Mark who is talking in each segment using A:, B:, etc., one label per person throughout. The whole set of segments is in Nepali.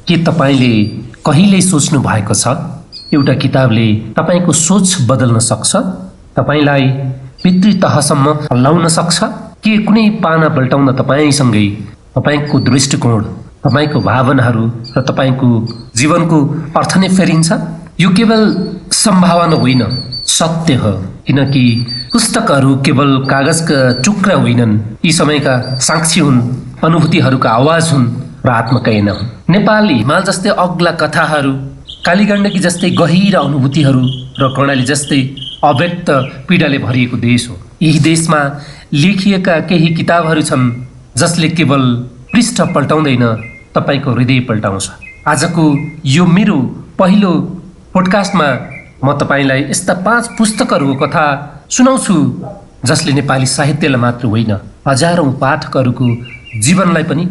A: के तपाईले कहिल्यै सोच्नु भएको छ एउटा किताबले तपाईको सोच बदल्न सक्छ, तपाईलाई पितृ तहसम्म हल्लाउन सक्छ? के कुनै पाना पल्टाउन तपाईसँगै तपाईको दृष्टिकोण, तपाईको भावनाहरू र तपाईको जीवनको अर्थ नै फेरिन्छ? यो केवल सम्भावना होइन, सत्य हो। किनकि पुस्तकहरू केवल कागजका टुक्रा होइनन्, यी समयका साक्षी हुन्, अनुभूतिहरूका आवाज हुन् र आत्मकैन हुन्। नेपाल हिमाल जस्तै अग्ला कथाहरू, कालीगण्डकी जस्तै गहिरा अनुभूतिहरू र कर्णाली जस्तै अव्यक्त पीडाले भरिएको देश हो। यही देशमा लेखिएका केही किताबहरू छन् जसले केवल पृष्ठ पल्टाउँदैन, तपाईको हृदय पल्टाउँछ। आजको यो मेरो पहिलो पोडकास्टमा म तपाईलाई यस्ता 5 पुस्तकहरूको कथा सुनाउँछु जसले नेपाली साहित्यलाई मात्र होइन, हजारौं पाठकहरूको जीवनलाई पनि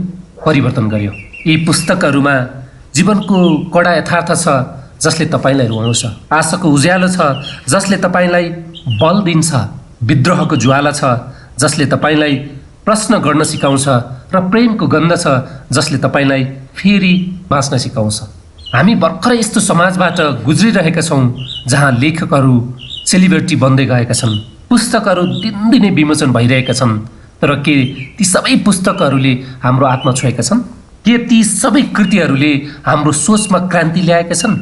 A: परिवर्तन गर्यो। यी पुस्तकहरूमा जीवनको कडा यथार्थ छ जसले तपाईलाई रुवाउँछ, आशाको उज्यालो छ जसले तपाईलाई बल दिन्छ, विद्रोहको ज्वाला छ जसले तपाईलाई प्रश्न गर्न सिकाउँछ र प्रेमको गन्ध छ जसले तपाईलाई फेरि बाँच्न सिकाउँछ। हामी भर्खरै यस्तो समाजबाट गुज्रिरहेका छौँ जहाँ लेखकहरू सेलिब्रिटी बन्दै गएका छन्, पुस्तकहरू दिनदिनै विमोचन भइरहेका छन्। तर के ती सबै पुस्तकहरूले हाम्रो आत्मा छोएका छन्? के ती सबै कृतिहरूले हाम्रो सोचमा क्रान्ति ल्याएका छन्?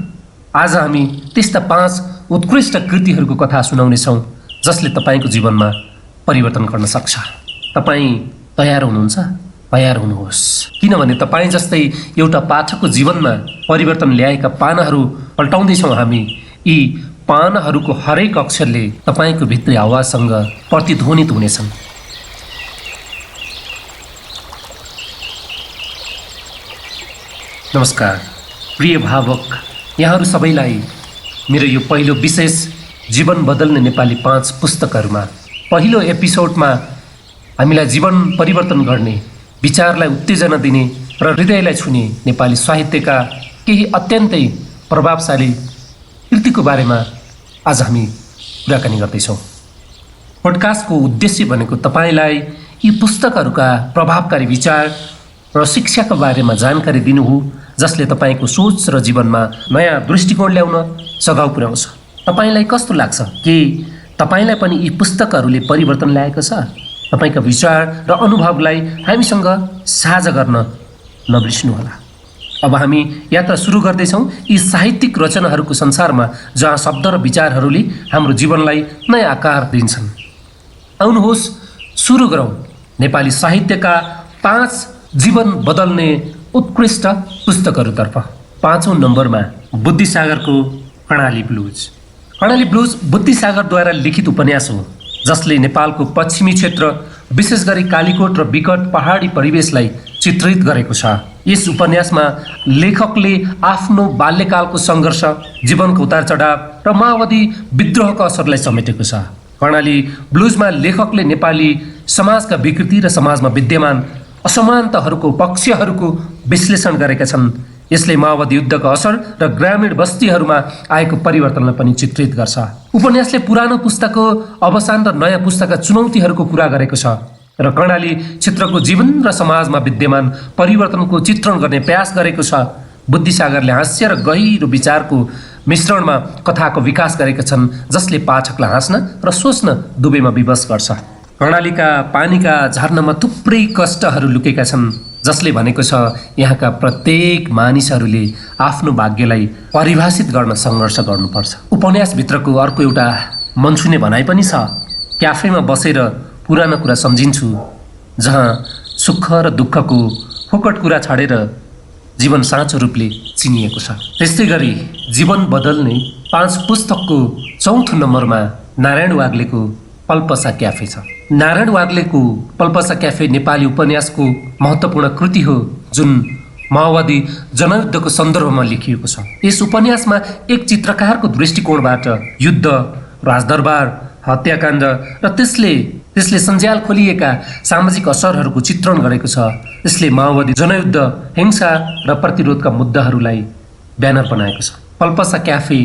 A: आज हामी त्यस्ता 5 उत्कृष्ट कृतिहरूको कथा सुनाउनेछौँ जसले तपाईँको जीवनमा परिवर्तन गर्न सक्छ। तपाईँ तयार हुनुहुन्छ? तयार हुनुहोस्, किनभने तपाईँ जस्तै एउटा पाठकको जीवनमा परिवर्तन ल्याएका पानाहरू पल्टाउँदैछौँ हामी। यी पानाहरूको हरेक अक्षरले तपाईँको भित्री आवाजसँग प्रतिध्वनित हुनेछन्। नमस्कार प्रिय भावक, यहाँहरू सबैलाई मेरो यो पहिलो विशेष जीवन बदल्ने नेपाली 5 पुस्तकहरूमा पहिलो एपिसोडमा हामीलाई जीवन परिवर्तन गर्ने, विचारलाई उत्तेजना दिने र हृदयलाई छुने नेपाली साहित्यका केही अत्यन्तै प्रभावशाली कृतिको बारेमा आज हामी कुराकानी गर्दैछौँ। पोडकास्टको उद्देश्य भनेको तपाईँलाई यी पुस्तकहरूका प्रभावकारी विचार र शिक्षाका बारेमा जानकारी दिनु हो जसले तपाईँको सोच र जीवनमा नयाँ दृष्टिकोण ल्याउन सघाउ पुर्याउँछ। तपाईँलाई कस्तो लाग्छ? के तपाईँलाई पनि यी पुस्तकहरूले परिवर्तन ल्याएको छ? तपाईँका विचार र अनुभवलाई हामीसँग साझा गर्न नबिर्सनुहोला। अब हामी यात्रा सुरु गर्दैछौँ यी साहित्यिक रचनाहरूको संसारमा जहाँ शब्द र विचारहरूले हाम्रो जीवनलाई नयाँ आकार दिन्छन्। आउनुहोस् सुरु गरौँ नेपाली साहित्यका 5 जीवन बदल्ने उत्कृष्ट पुस्तकहरूतर्फ। 5औं नम्बरमा बुद्धिसागरको कर्णाली ब्लुज। कर्णाली ब्लुज बुद्धिसागरद्वारा लिखित उपन्यास हो जसले नेपालको पश्चिमी क्षेत्र, विशेष गरी कालीकोट र विकट पहाडी परिवेशलाई चित्रित गरेको छ। यस उपन्यासमा लेखकले आफ्नो बाल्यकालको सङ्घर्ष, जीवनको उतार चढाव र माओवादी विद्रोहको असरलाई समेटेको छ। कर्णाली ब्लुजमा लेखकले नेपाली समाजका विकृति र समाजमा विद्यमान असमानताहरूको पक्षहरूको विश्लेषण गरेका छन्। यसले माओवादी युद्धको असर र ग्रामीण बस्तीहरूमा आएको परिवर्तनलाई पनि चित्रित गर्छ। उपन्यासले पुरानो पुस्ताको अवसान र नयाँ पुस्ताका चुनौतीहरूको कुरा गरेको छ र कर्णाली क्षेत्रको जीवन र समाजमा विद्यमान परिवर्तनको चित्रण गर्ने प्रयास गरेको छ। बुद्धिसागरले हास्य र गहिरो विचारको मिश्रणमा कथाको विकास गरेका छन् जसले पाठकलाई हाँस्न र सोच्न दुवैमा विवश गर्छ। कर्णालीका पानीका झरनामा थुप्रै कष्टहरू लुकेका छन् जसले भनेको छ यहाँका प्रत्येक मानिसहरूले आफ्नो भाग्यलाई परिभाषित गर्न सङ्घर्ष गर्नुपर्छ। उपन्यासभित्रको अर्को एउटा मनसुने भनाइ पनि छ, क्याफेमा बसेर पुरानो कुरा सम्झिन्छु, जहाँ सुख र दुःखको फोकट कुरा छाडेर जीवन साँचो रूपले चिनिएको छ। त्यस्तै गरी जीवन बदल्ने 5 पुस्तकको 4औं नम्बरमा नारायण वाग्लेको पल्पसा क्याफे छ। नारायण वाग्लेको पल्पसा क्याफे नेपाली उपन्यासको महत्त्वपूर्ण कृति हो जुन माओवादी जनयुद्धको सन्दर्भमा लेखिएको छ। यस उपन्यासमा एक चित्रकारको दृष्टिकोणबाट युद्ध, राजदरबार, हत्याकाण्ड र त्यसले सञ्जाल खोलिएका सामाजिक असरहरूको चित्रण गरेको छ। यसले माओवादी जनयुद्ध, हिंसा र प्रतिरोधका मुद्दाहरूलाई ब्यानर बनाएको छ। पल्पसा क्याफे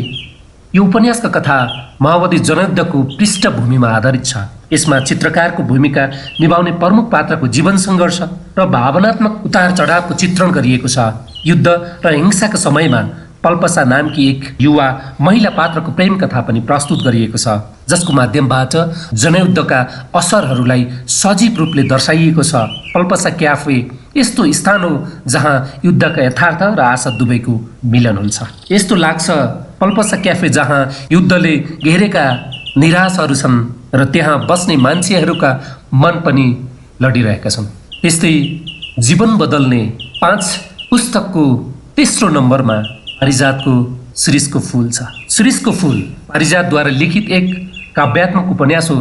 A: यो उपन्यासका कथा माओवादी जनयुद्धको पृष्ठभूमिमा आधारित छ। यसमा चित्रकारको भूमिका निभाउने प्रमुख पात्रको जीवन सङ्घर्ष र भावनात्मक उतार चढावको चित्रण गरिएको छ। युद्ध र हिंसाको समयमा पल्पसा नामकी एक युवा महिला पात्रको प्रेम कथा पनि प्रस्तुत गरिएको छ, जसको माध्यमबाट जनयुद्धका असरहरूलाई सजीव रूपले दर्शाइएको छ। पल्पसा क्याफे यस्तो स्थान हो जहाँ युद्धका यथार्थ र आशा दुवैको मिलन हुन्छ। यस्तो लाग्छ पल्पसा क्याफे जहाँ युद्धले घेरेका निराशहरू छन् र त्यहाँ बस्ने मान्छेहरूका मन पनि लडिरहेका छन्। यस्तै जीवन बदल्ने 5 पुस्तकको तेस्रो नम्बरमा पारिजातको शिरीषको फूल छ। शिरीषको फूल पारिजातद्वारा लिखित एक काव्यात्मक उपन्यास हो,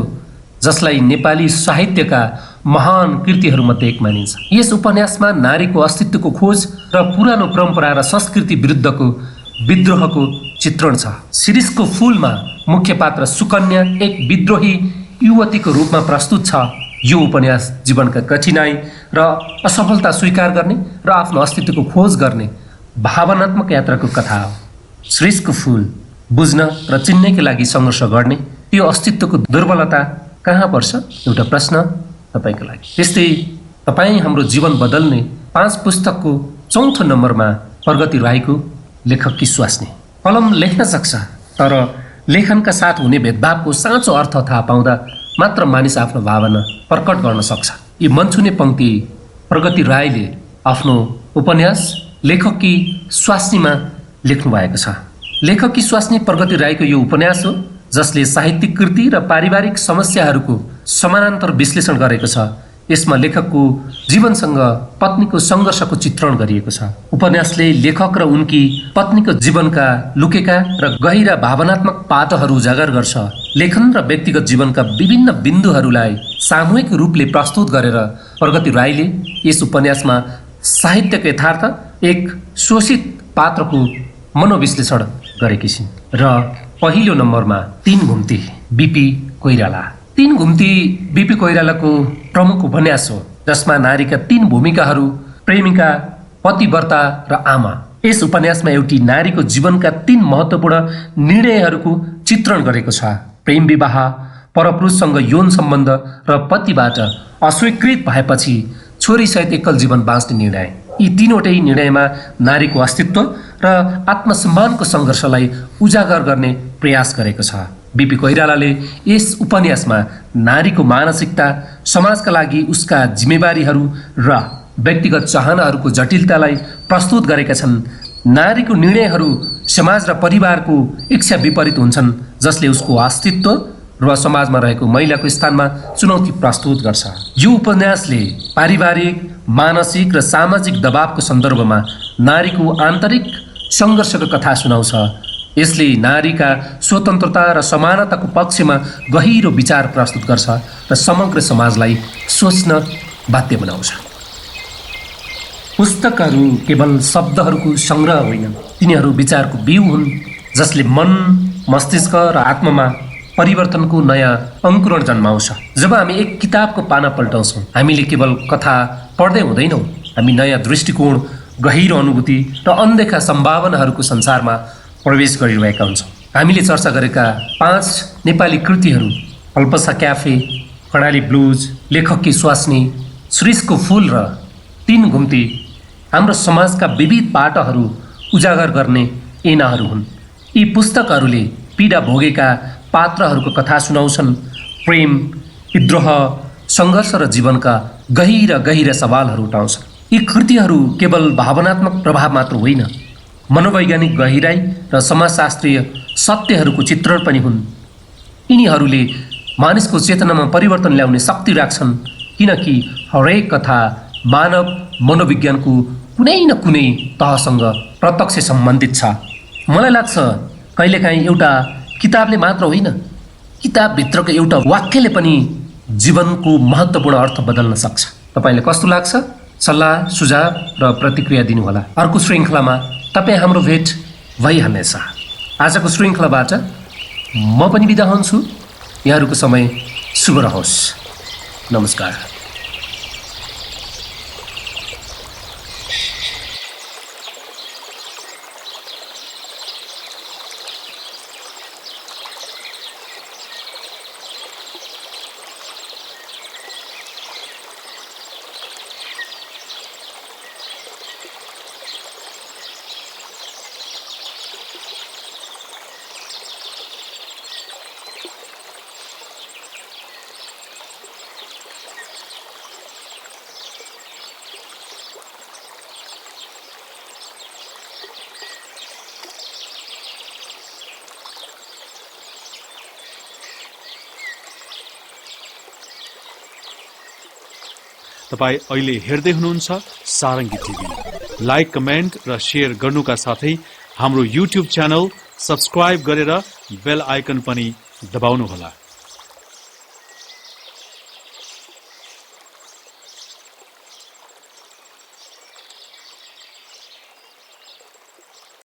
A: जसलाई नेपाली साहित्यका महान कृतिहरूमध्ये एक मानिन्छ। यस उपन्यासमा नारीको अस्तित्वको खोज र पुरानो परम्परा र संस्कृति विरुद्धको विद्रोहको चित्रण छ। शिरीषको फूलमा मुख्य पात्र सुकन्या एक विद्रोही युवतीको रूपमा प्रस्तुत छ। यो उपन्यास जीवनका कठिनाई र असफलता स्वीकार गर्ने र आफ्नो अस्तित्वको खोज गर्ने भावनात्मक यात्राको कथा हो। शिरीषको फूल बुझ्न र चिन्नैका लागि सङ्घर्ष गर्ने यो अस्तित्वको दुर्बलता कहाँ पर्छ, एउटा प्रश्न तपाईँको लागि। त्यस्तै तपाईँ हाम्रो जीवन बदल्ने 5 पुस्तकको चौथो नम्बरमा प्रगति राईको लेखकी स्वास्नी। कलम लेख्न सक्छ, तर लेखनका साथ हुने भेदभावको साँचो अर्थ थाहा पाउँदा मात्र मानिस आफ्नो भावना प्रकट गर्न सक्छ। यी मनछुने पङ्क्ति प्रगति राईले आफ्नो उपन्यास लेखकी स्वास्नीमा लेख्नु भएको छ। लेखकी स्वास्नी प्रगति राईको यो उपन्यास हो जसले साहित्यिक कृति र पारिवारिक समस्याहरूको समानान्तर विश्लेषण गरेको छ। यसमा लेखकको जीवनसँग पत्नीको सङ्घर्षको चित्रण गरिएको छ। उपन्यासले लेखक र उनकी पत्नीको जीवनका लुकेका र गहिरा भावनात्मक पाटोहरू उजागर गर्छ। लेखन र व्यक्तिगत जीवनका विभिन्न बिन्दुहरूलाई सामूहिक रूपले प्रस्तुत गरेर प्रगति राईले यस उपन्यासमा साहित्यको यथार्थ, एक शोषित पात्रको मनोविश्लेषण गरेकी छिन्। र पहिलो नम्बरमा 3 घुम्ती बिपी कोइराला। 3 घुम्ती बिपी कोइरालाको प्रमुख उपन्यास हो, जसमा नारीका 3 भूमिकाहरू प्रेमिका, पतिव्रता र आमा। यस उपन्यासमा एउटी नारीको जीवनका 3 महत्त्वपूर्ण निर्णयहरूको चित्रण गरेको छ। प्रेम विवाह, परपुरुषसँग यौन सम्बन्ध र पतिबाट अस्वीकृत भएपछि छोरीसहित एकल जीवन बाँच्ने निर्णय। यी 3वटै निर्णयमा नारीको अस्तित्व र आत्मसम्मानको सङ्घर्षलाई उजागर गर्ने प्रयास गरेको छ। बिपी कोइरालाले यस उपन्यासमा नारीको मानसिकता, समाजका लागि उसका जिम्मेवारीहरू र व्यक्तिगत चाहनाहरूको जटिलतालाई प्रस्तुत गरेका छन्। नारीको निर्णयहरू समाज र परिवारको इच्छा विपरीत हुन्छन्, जसले उसको अस्तित्व र समाजमा रहेको महिलाको स्थानमा चुनौती प्रस्तुत गर्छ। यो उपन्यासले पारिवारिक, मानसिक र सामाजिक दबावको सन्दर्भमा नारीको आन्तरिक सङ्घर्षको कथा सुनाउँछ। यसले नारीका स्वतन्त्रता र समानताको पक्षमा गहिरो विचार प्रस्तुत गर्छ र समग्र समाजलाई सोच्न बाध्य बनाउँछ। पुस्तकहरू केवल शब्दहरूको सङ्ग्रह होइन, तिनीहरू विचारको बिउ हुन्, जसले मन, मस्तिष्क र आत्मामा परिवर्तनको नयाँ अङ्कुरण जन्माउँछ। जब हामी एक किताबको पाना पल्टाउँछौँ, हामीले केवल कथा पढ्दै हुँदैनौँ, हामी नयाँ दृष्टिकोण, गहिरो अनुभूति र अनदेखा सम्भावनाहरूको संसारमा प्रवेश गरिरहेका हुन्छौँ। हामीले चर्चा गरेका 5 नेपाली कृतिहरू पल्पसा क्याफे, कर्णाली ब्लुज, लेखकी स्वास्नी, शिरीषको फूल र 3 घुम्ती हाम्रो समाजका विविध पाटोहरू उजागर गर्ने ऐनाहरू हुन्। यी पुस्तकहरूले पीडा भोगेका पात्रहरूको कथा सुनाउँछन्, प्रेम, विद्रोह, सङ्घर्ष र जीवनका गहिरा गहिरा सवालहरू उठाउँछन्। यी कृतिहरू केवल भावनात्मक प्रभाव मात्र होइन, मनोवैज्ञानिक गहिराई र समाजशास्त्रीय सत्यहरूको चित्रण पनि हुन्। यिनीहरूले मानिसको चेतनामा परिवर्तन ल्याउने शक्ति राख्छन्, किनकि हरेक कथा मानव मनोविज्ञानको कुनै न कुनै तहसँग प्रत्यक्ष सम्बन्धित छ। मलाई लाग्छ कहिलेकाहीँ एउटा किताबले मात्र होइन, किताबभित्रको एउटा वाक्यले पनि जीवनको महत्त्वपूर्ण अर्थ बदल्न सक्छ। तपाईँलाई कस्तो लाग्छ? सल्लाह, सुझाव र प्रतिक्रिया दिनुहोला। अर्को श्रृङ्खलामा तपाईँ हाम्रो भेट भइहाल्नेछ। आजको श्रृङ्खलाबाट म पनि बिदा हुन्छु। यहाँहरूको समय शुभ रहोस्। नमस्कार।
B: तपाई अहिले हेर्दै हुनुहुन्छ सारंगी टिभी। लाइक, कमेन्ट र शेयर गर्नुका साथै हाम्रो युट्युब च्यानल सब्स्क्राइब गरेर बेल आइकन पनि दबाउनुहोला।